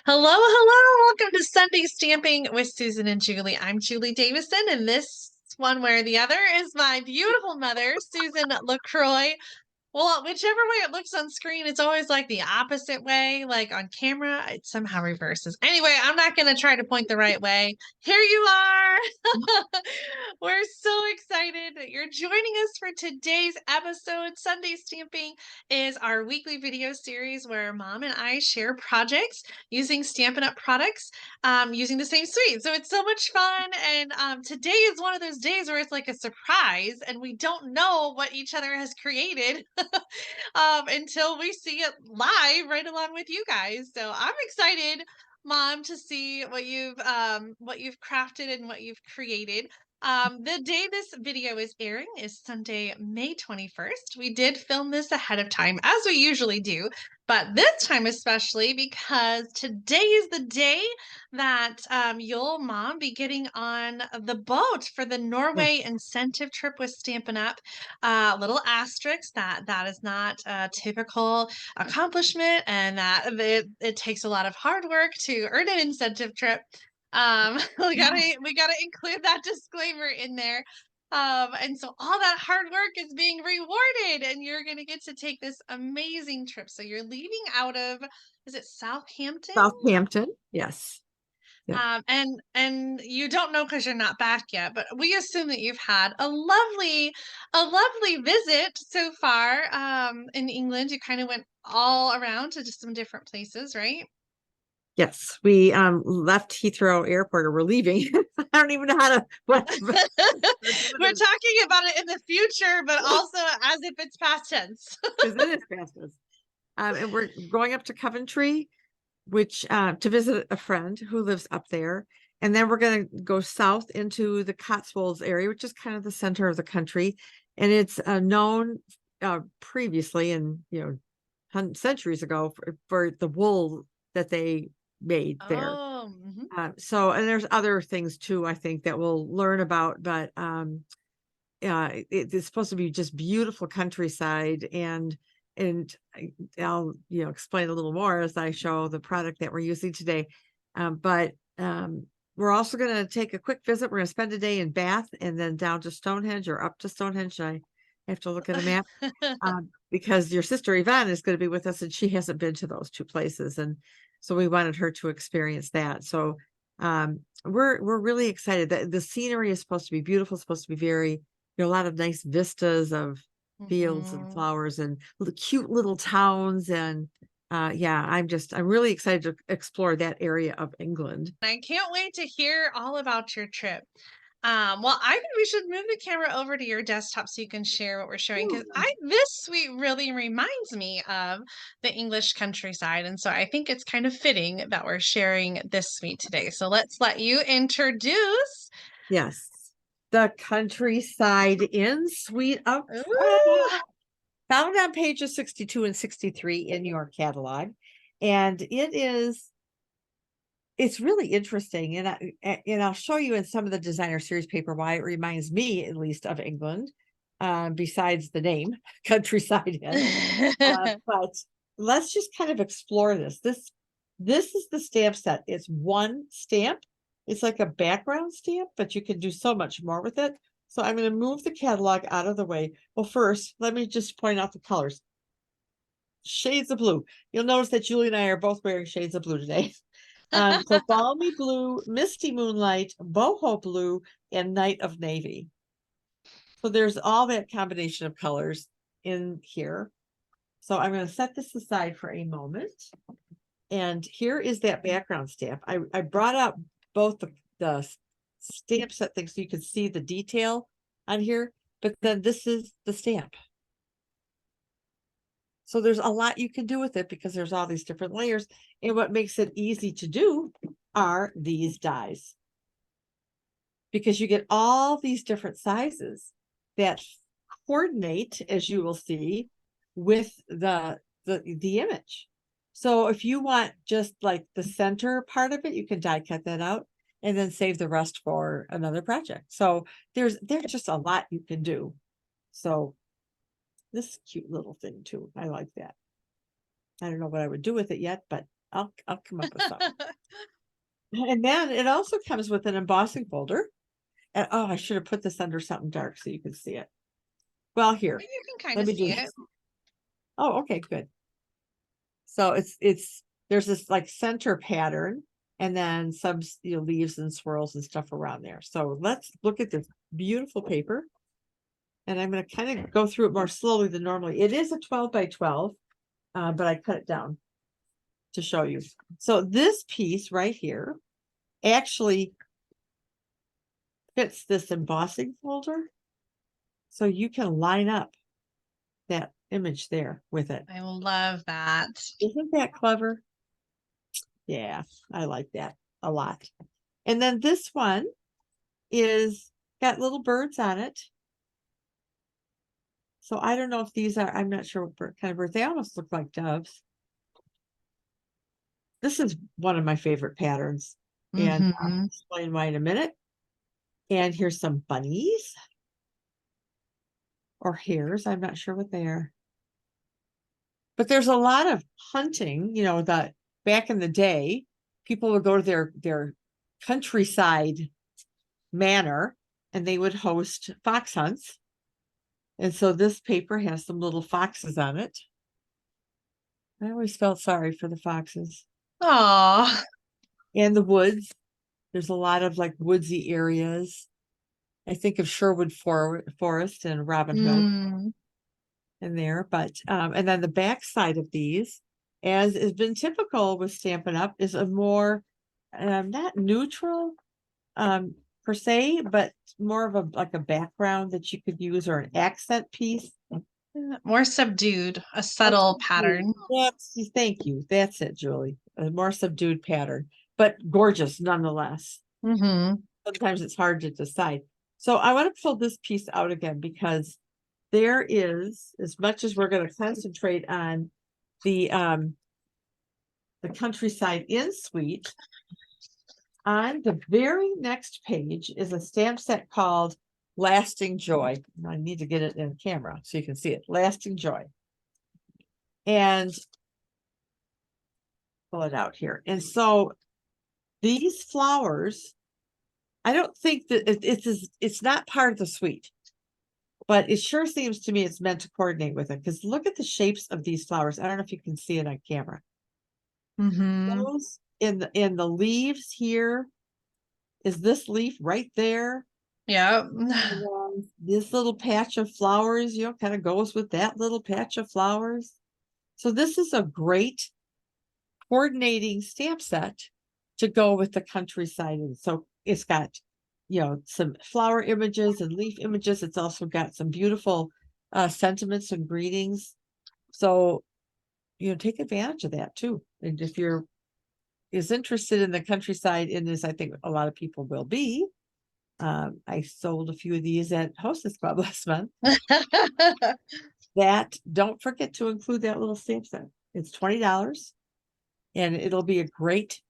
Hello, hello. Welcome to Sunday Stamping with Susan and Julie. I'm Julie Davison, and this one way or the other is my beautiful mother, Susan LaCroix. Well, whichever way it looks on screen, it's always like the opposite way. Like on camera, it somehow reverses. Anyway, I'm not going to try to point the right way. Here you are. We're so excited that you're joining us for today's episode. Sunday Stamping is our weekly video series where Mom and I share projects using Stampin' Up! Products using the same suite. So it's so much fun. And today is one of those days where it's like a surprise and we don't know what each other has created until we see it live right along with you guys. So I'm excited, Mom, to see what you've crafted and what you've created. The day this video is airing is Sunday, May 21st. We did film this ahead of time, as we usually do, but this time especially because today is the day that you'll, Mom, be getting on the boat for the Norway incentive trip with Stampin' Up. Little asterisk that is not a typical accomplishment, and that it takes a lot of hard work to earn an incentive trip. We gotta include that disclaimer in there. And so all that hard work is being rewarded, and you're gonna get to take this amazing trip. So you're leaving out of, is it Southampton? Southampton, yes. Yeah. And you don't know because you're not back yet, but we assume that you've had a lovely visit so far in England. You kind of went all around to just some different places, right? Yes, we left Heathrow Airport, or we're leaving. I don't even know how to what. We're talking about it in the future, but also as if it's past tense. Because it is fast. And we're going up to Coventry, which to visit a friend who lives up there. And then we're going to go south into the Cotswolds area, which is kind of the center of the country. And it's known previously, and centuries ago, for the wool that they made there. Oh, And there's other things too, I think, that we'll learn about, but it's supposed to be just beautiful countryside, and I'll explain a little more as I show the product that we're using today. But we're also going to take a quick visit. We're going to spend a day in Bath and then down to Stonehenge, or up to Stonehenge. I have to look at a map because your sister Yvonne is going to be with us, and she hasn't been to those two places, and so we wanted her to experience that. So we're really excited that the scenery is supposed to be beautiful. It's supposed to be very, a lot of nice vistas of fields and flowers and cute little towns. And I'm really excited to explore that area of England. I can't wait to hear all about your trip. Well, I think we should move the camera over to your desktop so you can share what we're showing, because this suite really reminds me of the English countryside, and so I think it's kind of fitting that we're sharing this suite today. So let's let you introduce. Yes, the Countryside Inn Suite up found on pages 62 and 63 in your catalog, and it's really interesting, and I'll show you in some of the designer series paper why it reminds me, at least, of England, besides the name Countryside Inn. But let's just kind of explore this. This is the stamp set. It's one stamp. It's like a background stamp, but you can do so much more with it. So I'm going to move the catalog out of the way. Well, first, let me just point out the colors. Shades of blue. You'll notice that Julie and I are both wearing shades of blue today. So Balmy Blue, Misty Moonlight, Boho Blue, and Night of Navy. So there's all that combination of colors in here. So I'm going to set this aside for a moment. And here is that background stamp. I brought up both the stamp set thing so you can see the detail on here, but then this is the stamp. So there's a lot you can do with it because there's all these different layers. And what makes it easy to do are these dies, because you get all these different sizes that coordinate, as you will see, with the image. So if you want just like the center part of it, you can die cut that out and then save the rest for another project. So there's just a lot you can do. So this cute little thing too. I like that. I don't know what I would do with it yet, but I'll come up with something. And then it also comes with an embossing folder. And oh, I should have put this under something dark so you can see it. Well, here, You can kind let of me see just. it. Oh, okay, good. So there's this like center pattern and then some leaves and swirls and stuff around there. So let's look at this beautiful paper. And I'm going to kind of go through it more slowly than normally. It is a 12 by 12, but I cut it down to show you. So this piece right here actually fits this embossing folder. So you can line up that image there with it. I love that. Isn't that clever? Yeah, I like that a lot. And then this one is got little birds on it. So I don't know if these are, I'm not sure what kind of birds. They almost look like doves. This is one of my favorite patterns. And I'll explain why in a minute. And here's some bunnies or hares. I'm not sure what they are. But there's a lot of hunting, that back in the day, people would go to their countryside manor and they would host fox hunts. And so this paper has some little foxes on it. I always felt sorry for the foxes. Oh, And the woods. There's a lot of like woodsy areas. I think of Sherwood Forest and Robin Hood in there. But and then the back side of these, as has been typical with Stampin' Up, is a more not neutral per se, but more of a background that you could use or an accent piece. more subdued, a subtle pattern. Thank you. That's it, Julie. A more subdued pattern, but gorgeous nonetheless. Sometimes it's hard to decide. So I want to pull this piece out again because there is, as much as we're going to concentrate on the Countryside Inn Suite, on the very next page is a stamp set called Lasting Joy. I need to get it in camera so you can see it. Lasting Joy. And pull it out here. And so these flowers, I don't think that it's not part of the suite, but it sure seems to me it's meant to coordinate with it because look at the shapes of these flowers. I don't know if you can see it on camera. Those in the leaves here is this leaf right there. Yeah. This little patch of flowers, kind of goes with that little patch of flowers. So this is a great coordinating stamp set to go with the countryside. And so it's got, some flower images and leaf images. It's also got some beautiful sentiments and greetings. So, take advantage of that too. And if you're is interested in the countryside in this, I think a lot of people will be. I sold a few of these at Hostess Club last month. Don't forget to include that little stamp set. It's $20 and it'll be a great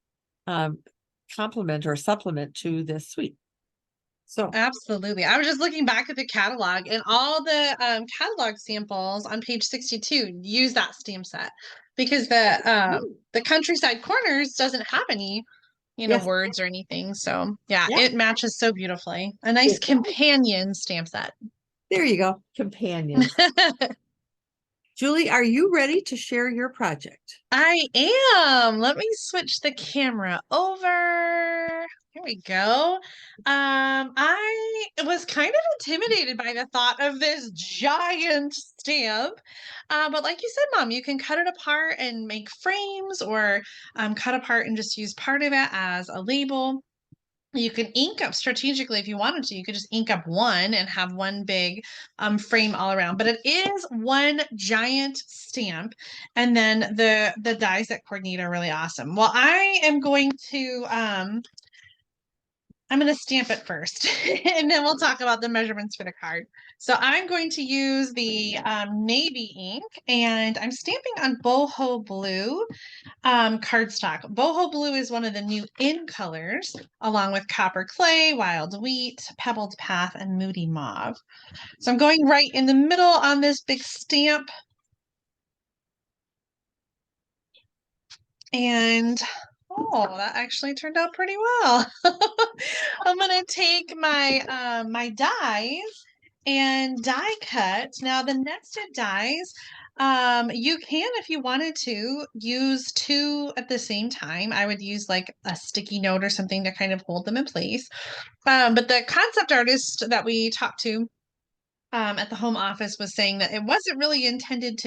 complement or supplement to this suite. So Absolutely. I was just looking back at the catalog and all the catalog samples on page 62 use that stamp set because the countryside corners doesn't have any, yes, words or anything. So yeah, yeah, it matches so beautifully. A nice companion stamp set. there you go. Companions. Julie, are you ready to share your project? I am. Let me switch the camera over. Here we go. I was kind of intimidated by the thought of this giant stamp. But like you said, Mom, you can cut it apart and make frames or cut apart and just use part of it as a label. You can ink up strategically if you wanted to. You could just ink up one and have one big frame all around. But it is one giant stamp, and then the dies that coordinate are really awesome. Well, I'm going to stamp it first, and then we'll talk about the measurements for the card. So I'm going to use the navy ink, and I'm stamping on Boho Blue cardstock. Boho Blue is one of the new in colors, along with Copper Clay, Wild Wheat, Pebbled Path, and Moody Mauve. So I'm going right in the middle on this big stamp. And oh, that actually turned out pretty well. I'm gonna take my my dies and die cut. Now the nested dies, you can, if you wanted to, use two at the same time. I would use like a sticky note or something to kind of hold them in place. But the concept artist that we talked to at the home office was saying that it wasn't really intended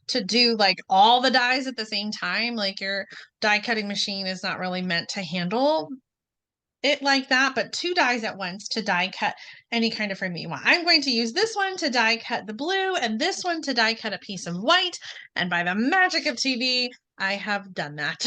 to do like all the dies at the same time. Like your die cutting machine is not really meant to handle it like that, but two dies at once to die cut any kind of frame you want. I'm going to use this one to die cut the blue and this one to die cut a piece of white. And by the magic of TV, I have done that.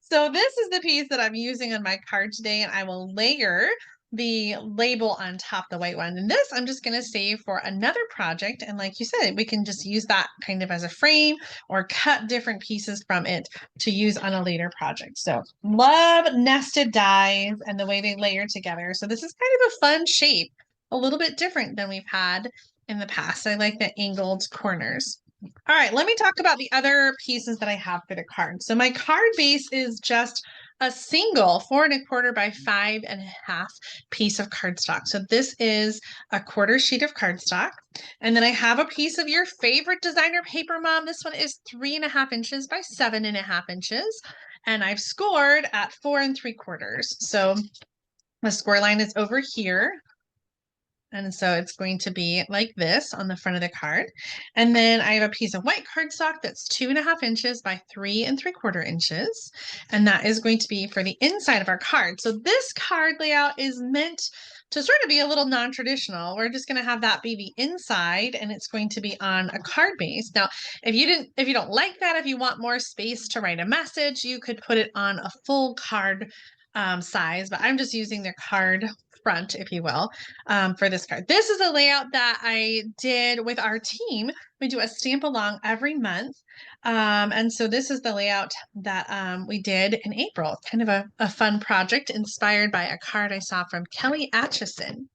So this is the piece that I'm using on my card today, and I will layer the label on top the white one. And this I'm just going to save for another project. And like you said, we can just use that kind of as a frame or cut different pieces from it to use on a later project. So love nested dies and the way they layer together. So this is kind of a fun shape, a little bit different than we've had in the past. I like the angled corners. All right, let me talk about the other pieces that I have for the card. So my card base is just a single 4 1/4 by 5 1/2 piece of cardstock. So this is a quarter sheet of cardstock. And then I have a piece of your favorite designer paper, Mom. This one is 3 1/2 inches by 7 1/2 inches. And I've scored at 4 3/4. So the score line is over here. And so it's going to be like this on the front of the card. And then I have a piece of white cardstock that's 2 1/2 inches by 3 3/4 inches. And that is going to be for the inside of our card. So this card layout is meant to sort of be a little non-traditional. We're just going to have that be the inside and it's going to be on a card base. Now, if you don't like that, if you want more space to write a message, you could put it on a full card size, but I'm just using the card front, if you will, for this card. This is a layout that I did with our team. We do a stamp along every month. And so this is the layout that we did in April. Kind of a fun project inspired by a card I saw from Kelly Atchison.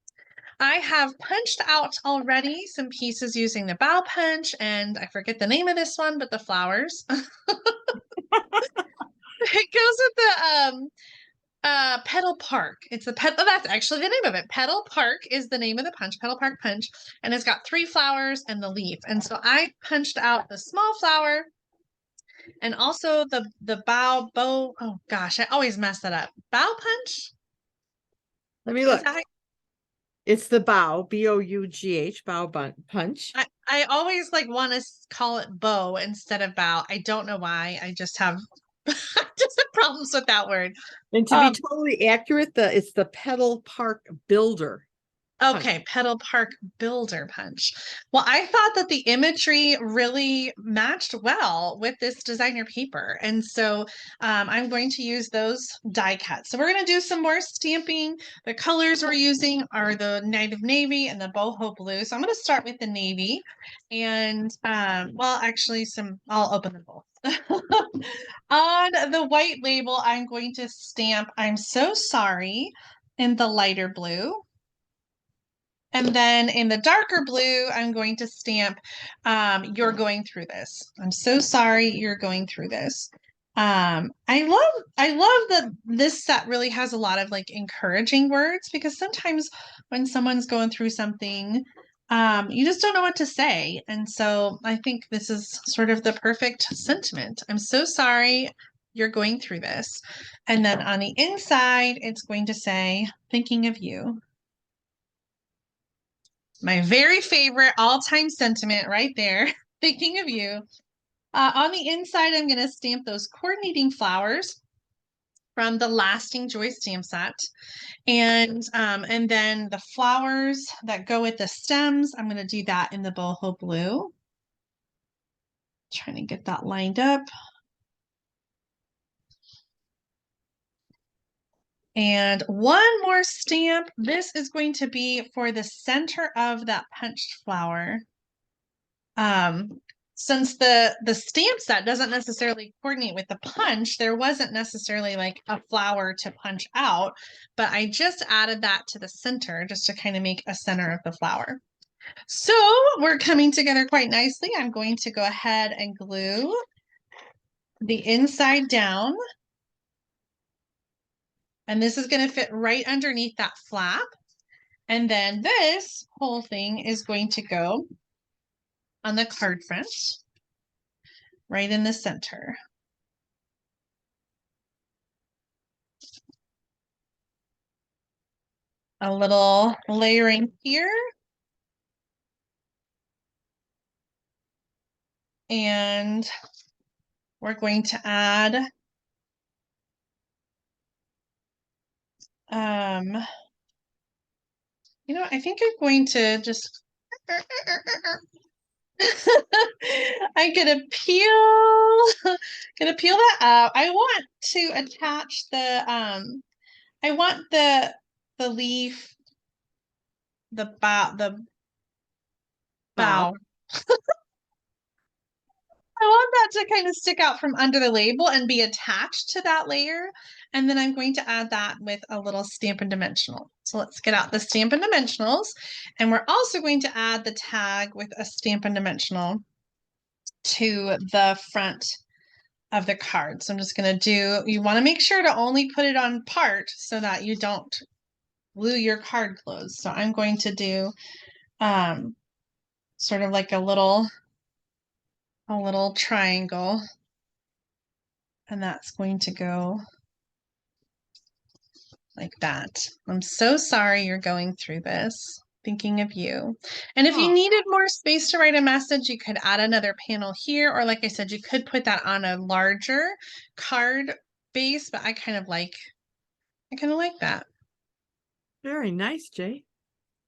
I have punched out already some pieces using the bow punch, and I forget the name of this one, but the flowers. It goes with the Petal Park. It's the pet. Oh, that's actually the name of it. Petal Park is the name of the punch. Petal Park punch, and it's got 3 flowers and the leaf. And so I punched out the small flower, and also the bow. Oh gosh, I always mess that up. Bow punch. Let me Is look. that? It's the bow, B-O-U-G-H, bow punch. I always like want to call it bow instead of bow. I don't know why. I just have just have problems with that word. And to be totally accurate, it's the Petal Park Builder. Okay, Petal Park Builder Punch. Well, I thought that the imagery really matched well with this designer paper. And so I'm going to use those die cuts. So we're going to do some more stamping. The colors we're using are the Native Navy and the Boho Blue. So I'm going to start with the navy. And, well, actually, I'll open them both. On the white label, I'm going to stamp "I'm so sorry" in the lighter blue. And then in the darker blue, I'm going to stamp "You're going through this." I'm so sorry you're going through this. I love that this set really has a lot of like encouraging words, because sometimes when someone's going through something, you just don't know what to say. And so I think this is sort of the perfect sentiment. I'm so sorry you're going through this. And then on the inside, it's going to say, "Thinking of you." My very favorite all-time sentiment right there, "Thinking of you." On the inside, I'm going to stamp those coordinating flowers from the Lasting Joy stamp set. And then the flowers that go with the stems, I'm going to do that in the Boho Blue. Trying to get that lined up. And one more stamp. This is going to be for the center of that punched flower. Since the stamp set doesn't necessarily coordinate with the punch, there wasn't necessarily like a flower to punch out, but I just added that to the center just to kind of make a center of the flower. So we're coming together quite nicely. I'm going to go ahead and glue the inside down. And this is going to fit right underneath that flap. And then this whole thing is going to go on the card front, right in the center. A little layering here. And we're going to add I think I'm going to just I'm gonna peel that up. I want to attach the I want the leaf, the bow. I want that to kind of stick out from under the label and be attached to that layer. And then I'm going to add that with a little Stampin' Dimensional. So let's get out the Stampin' Dimensionals. And we're also going to add the tag with a Stampin' Dimensional to the front of the card. So I'm just going to you want to make sure to only put it on part so that you don't glue your card closed. So I'm going to do sort of like a little triangle, and that's going to go like that. I'm so sorry you're going through this. Thinking of you. And if you needed more space to write a message, you could add another panel here, or like I said, you could put that on a larger card base, but I kind of like that. Very nice, Jay.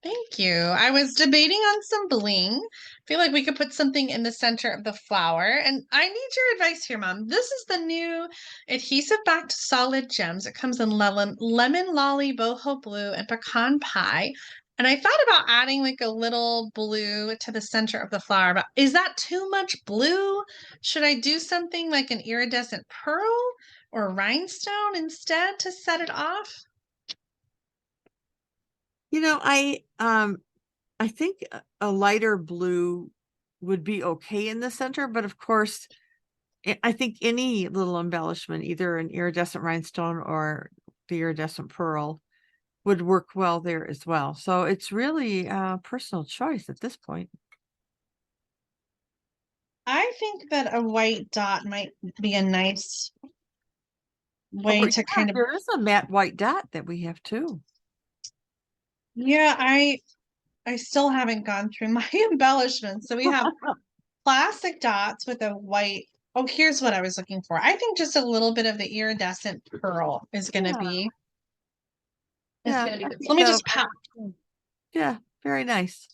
Thank you. I was debating on some bling. I feel like we could put something in the center of the flower. And I need your advice here, Mom. This is the new adhesive backed solid gems. It comes in lemon lolly, boho blue, and pecan pie. And I thought about adding like a little blue to the center of the flower, but is that too much blue? Should I do something like an iridescent pearl or rhinestone instead to set it off? I think a lighter blue would be okay in the center, but of course, I think any little embellishment, either an iridescent rhinestone or the iridescent pearl, would work well there as well. So it's really a personal choice at this point. I think that a white dot might be a nice way to kind of. There is a matte white dot that we have too. Yeah, I still haven't gone through my embellishments. So we have plastic dots with a white. Oh, here's what I was looking for. I think just a little bit of the iridescent pearl is going to be. Yeah. Good. Let me just pop. Yeah, very nice.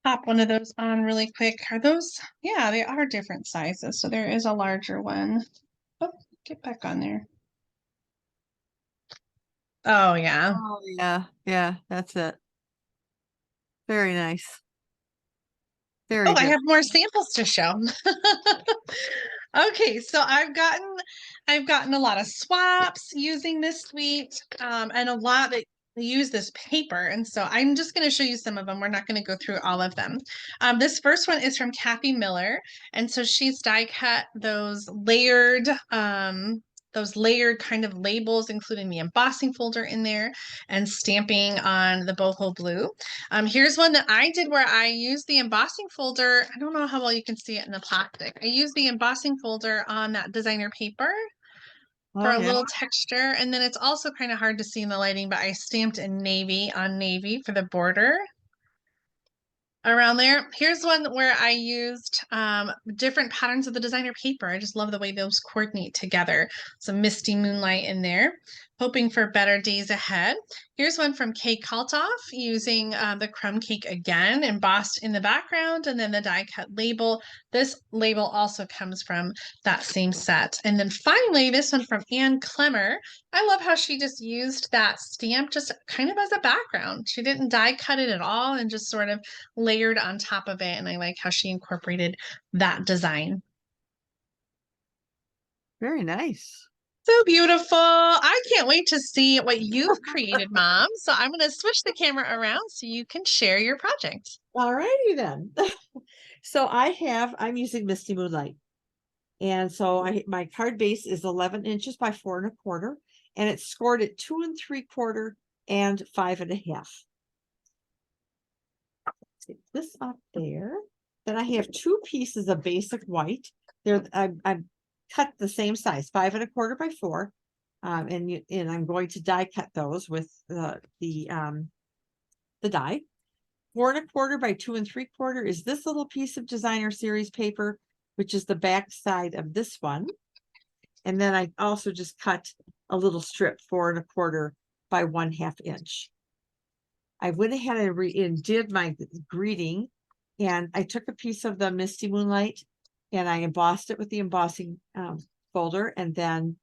Pop one of those on really quick. Are those? Yeah, they are different sizes. So there is a larger one. Oh, get back on there. Oh, yeah. Oh, yeah. Yeah, that's it. Very nice. Very good. I good. have more samples to show. Okay, so I've gotten a lot of swaps using this suite, and a lot that use this paper. And so I'm just going to show you some of them. We're not going to go through all of them. This first one is from Kathy Miller. And so she's die cut those layered kind of labels, including the embossing folder in there and stamping on the boho blue. Here's one that I did where I used the embossing folder. I don't know how well you can see it in the plastic. I used the embossing folder on that designer paper for a little texture. And then it's also kind of hard to see in the lighting, but I stamped in navy on navy for the border around there. Here's one where I used different patterns of the designer paper. I just love the way those coordinate together. Some misty moonlight in there, hoping for better days ahead. Here's one from Kay Kaltoff using the crumb cake again, embossed in the background, and then the die cut label. This label also comes from that same set. And then finally, this one from Anne Clemmer. I love how she just used that stamp just kind of as a background. She didn't die cut it at all and just sort of layered on top of it. And I like how she incorporated that design. Very nice. So beautiful. I can't wait to see what you've created, Mom. So I'm going to switch the camera around so you can share your project. All righty then. So I'm using Misty Moonlight. And so my card base is 11 inches by 4 1/4, and it's scored at 2 3/4 and 5 1/2. Take this off there. Then I have 2 pieces of basic white. I've cut the same size, 5 1/4 by 4. And I'm going to die cut those with the die. 4 1/4 by 2 3/4 is this little piece of designer series paper, which is the back side of this one. And then I also just cut a little strip 4 1/4 by 1/2 inch. I went ahead and did my greeting, and I took a piece of the Misty Moonlight and I embossed it with the embossing folder, and then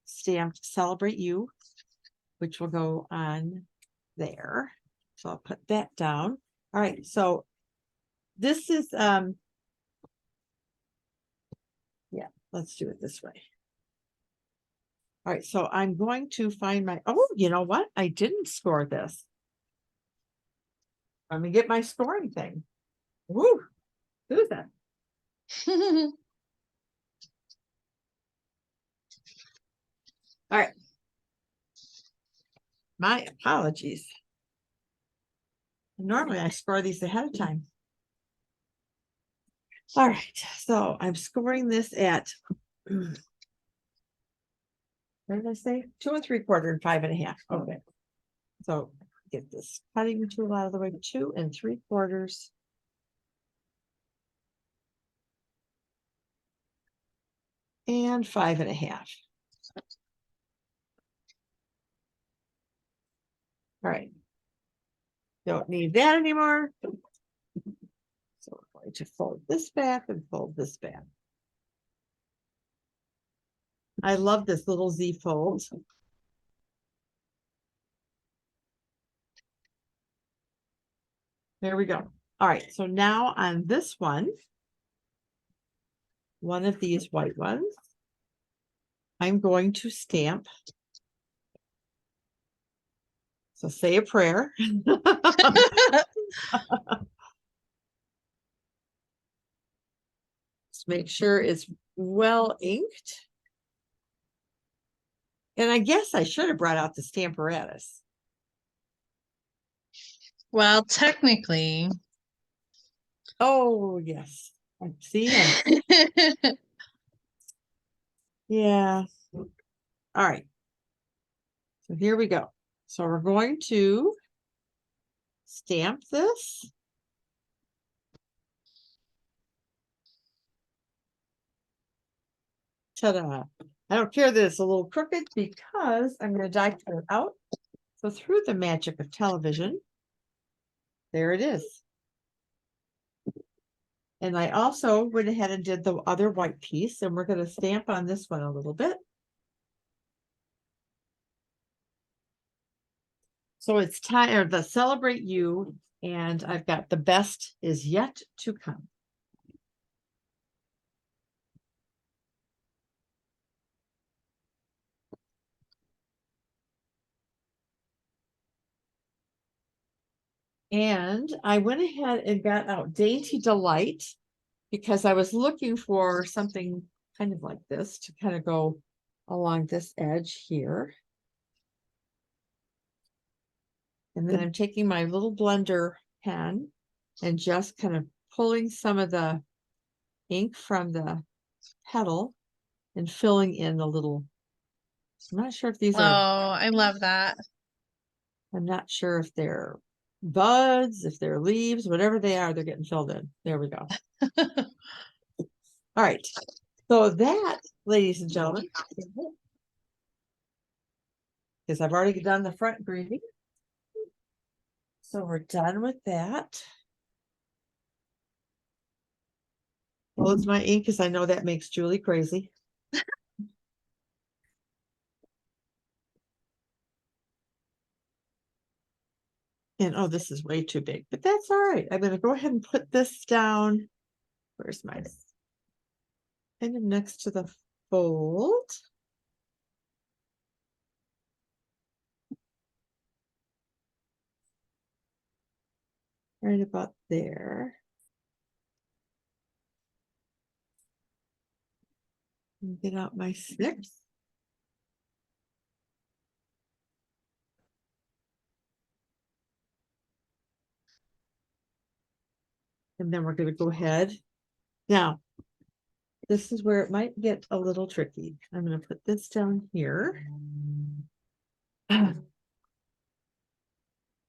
stamped Celebrate You, which will go on there. So I'll put that down. All right, so this is yeah, let's do it this way. All right, so I'm going to find my, oh, you know what? I didn't score this. Let me get my scoring thing. Woo, who's that? All right. My apologies. Normally I score these ahead of time. All right, so I'm scoring this at, what did I say? 2 3/4 and 5 1/2. Okay. So get this cutting tool out of the way, 2 3/4. And 5 1/2. All right. Don't need that anymore. So we're going to fold this back and fold this back. I love this little Z fold. There we go. All right, so now on this one of these white ones, I'm going to stamp. So say a prayer. Just make sure it's well inked. And I guess I should have brought out the Stamparatus. Well, technically. Oh, yes. See? Yeah. All right. So here we go. So we're going to stamp this. Ta-da. I don't care that it's a little crooked because I'm going to die cut it out. So through the magic of television, there it is. And I also went ahead and did the other white piece, and we're going to stamp on this one a little bit. So it's time, or the Celebrate You, and I've got the best is yet to come. And I went ahead and got out Dainty Delight because I was looking for something kind of like this to kind of go along this edge here. And then I'm taking my little blender pen and just kind of pulling some of the ink from the petal and filling in the little, I'm not sure if these Oh, are, I love that. I'm not sure if they're buds, if they're leaves, whatever they are, they're getting filled in. There we go. All right. So that, ladies and gentlemen, because I've already done the front greeting. So we're done with that. Close my ink because I know that makes Julie crazy. And oh, this is way too big, but that's all right. I'm going to go ahead and put this down. Where's my kind of next to the fold. Right about there. Get out my snips. And then we're going to go ahead. Now, this is where it might get a little tricky. I'm going to put this down here. Oh,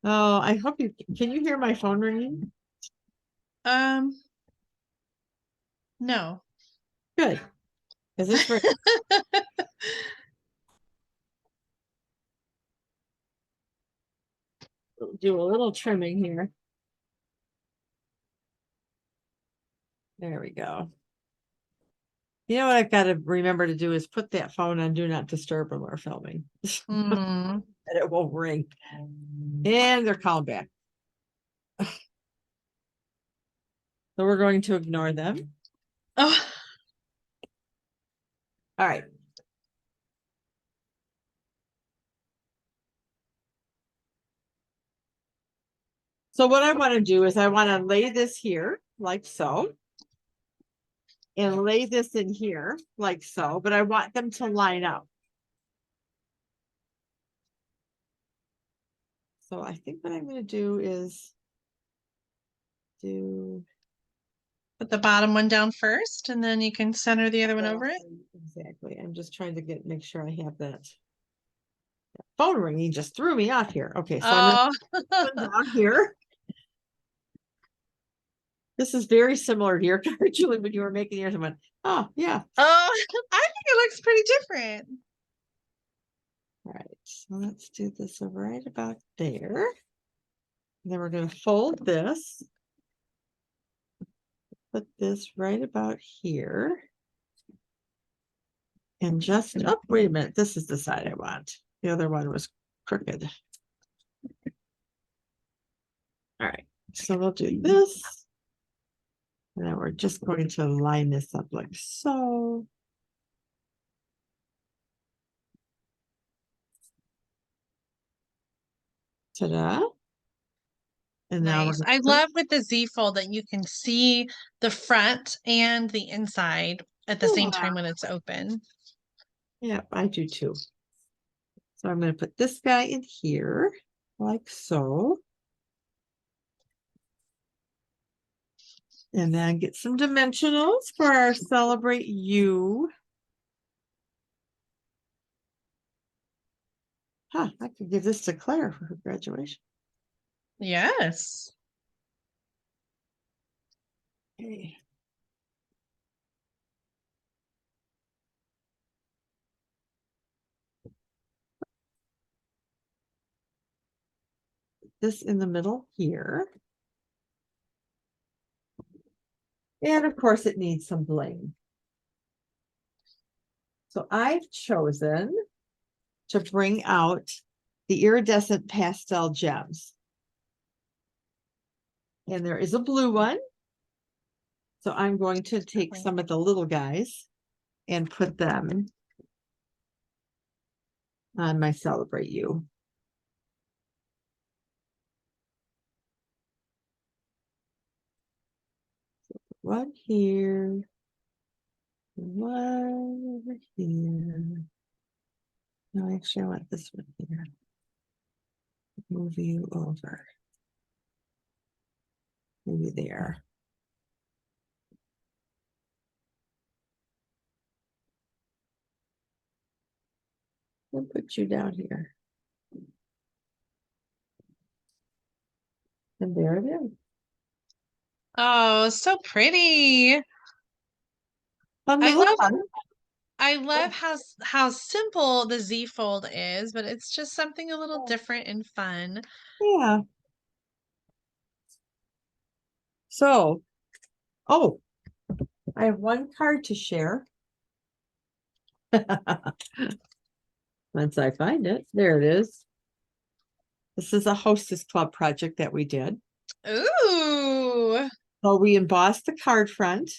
I hope you can you hear my phone ringing? No. Good. Because it's ringing. Do a little trimming here. There we go. You know what I've got to remember to do is put that phone on do not disturb when we're filming. Mm. And it won't ring. And they're calling back. So we're going to ignore them. Oh. All right. So what I want to do is I want to lay this here like so. And lay this in here like so, but I want them to line up. So I think what I'm going to do is Put the bottom one down first, and then you can center the other one over it. Exactly. I'm just trying to make sure I have that. Phone ringing just threw me off here. Okay, so I'm going to down here. This is very similar to your card, Julie, when you were making yours. I went, oh, yeah. Oh, I think it looks pretty different. All right, so let's do this right about there. And then we're going to fold this. Put this right about here. And just, oh, wait a minute. This is the side I want. The other one was crooked. All right, so we'll do this. And then we're just going to line this up like so. Ta-da. And now Nice. I love with the Z fold that you can see the front and the inside at the same time when it's open. Yeah, I do too. So I'm going to put this guy in here like so. And then get some dimensionals for our Celebrate You. Huh, I could give this to Claire for her graduation. Yes. Okay. This in the middle here. And of course it needs some bling. So I've chosen to bring out the iridescent pastel gems. And there is a blue one. So I'm going to take some of the little guys and put them on my Celebrate You. One here. One over here. No, actually, I want this one here. Move you over. Maybe there. I'll put you down here. And there it is. Oh, so pretty. I love how simple the Z fold is, but it's just something a little different and fun. Yeah. So, oh, I have one card to share. Once I find it, there it is. This is a Hostess Club project that we did. Ooh. So we embossed the card front,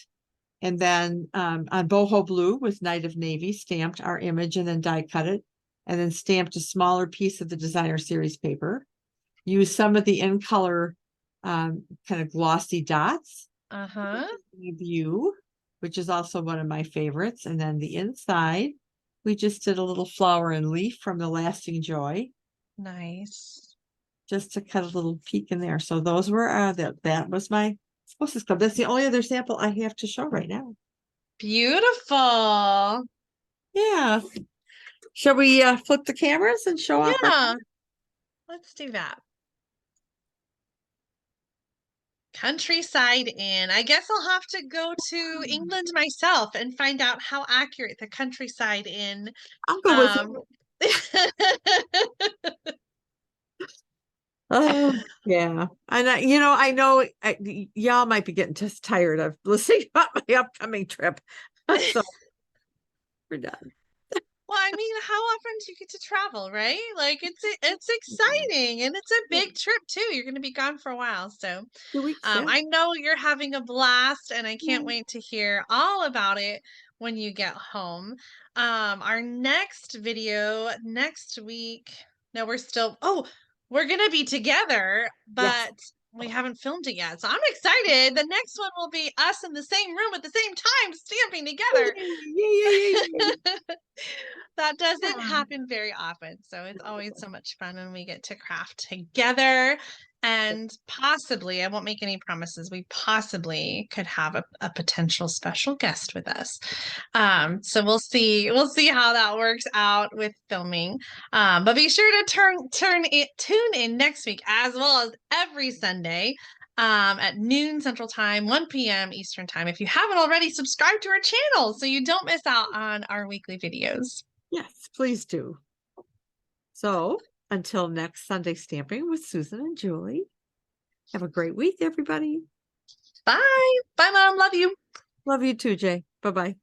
and then on Boho Blue with Knight of Navy, stamped our image and then die cut it, and then stamped a smaller piece of the designer series paper. Used some of the in color kind of glossy dots. Uh-huh. View. which is also one of my favorites. And then the inside, we just did a little flower and leaf from the Lasting Joy, Nice. just to cut a little peek in there. So those were that was my Hostess Club. That's the only other sample I have to show right now. Beautiful. Yeah. Shall we flip the cameras and show off our Yeah, let's do that. Countryside Inn. I guess I'll have to go to England myself and find out how accurate the Countryside Inn. I'll go with Um, you. Oh, yeah. And I know y'all might be getting just tired of listening about my upcoming trip. So we're done. Well, I mean, how often do you get to travel, right? Like it's exciting and it's a Yeah, big trip too. You're going to be gone for a while, so 2 weeks, yeah. I know you're having a blast, and I can't Yeah. wait to hear all about it when you get home. Our next video next week. No, we're gonna be together, Yes. but we haven't filmed it yet. So I'm excited. The next one will be us in the same room at the same time, stamping together. Yay. That doesn't Yeah. happen very often. So it's always so much fun when we get to craft together. And possibly, I won't make any promises, we possibly could have a potential special guest with us. So we'll see how that works out with filming. But be sure to tune in next week as well as every Sunday at noon Central Time, 1 p.m. Eastern Time. If you haven't already, subscribe to our channel so you don't miss out on our weekly videos. Yes, please do. So until next Sunday stamping with Susan and Julie, have a great week, everybody. Bye. Bye, Mom. Love you. Love you too, Jay. Bye-bye.